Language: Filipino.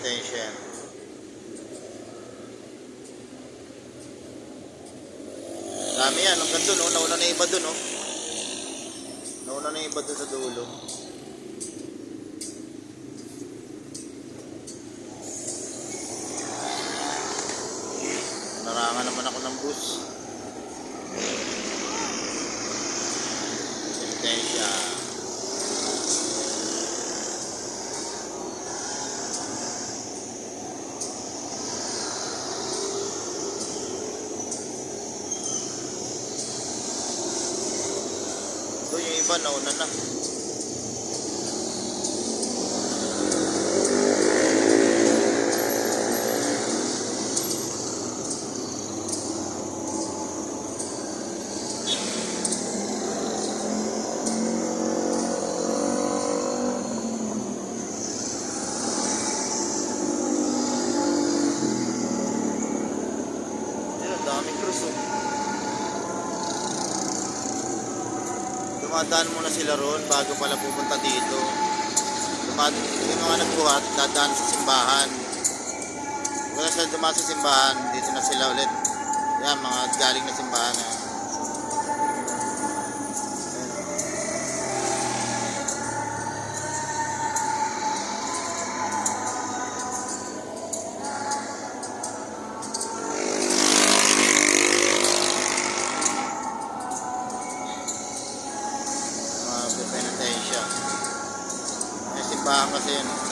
penitensya. Dami yan, hanggang dun, oh. Nauna na iba dun, oh. Nauna na iba dun sa dulo. Narangan naman ako ng bus. Penitensya. Ito yung iba, nauna na. Daming krus, oh. Dumadaan muna sila ron bago pala pupunta dito. Yung mga nagbuhat, dadaan sa simbahan. Kung sila dumaan sa simbahan, dito na sila ulit. Yan, mga galing na simbahan. Penitensya. May simbahan kasi yun.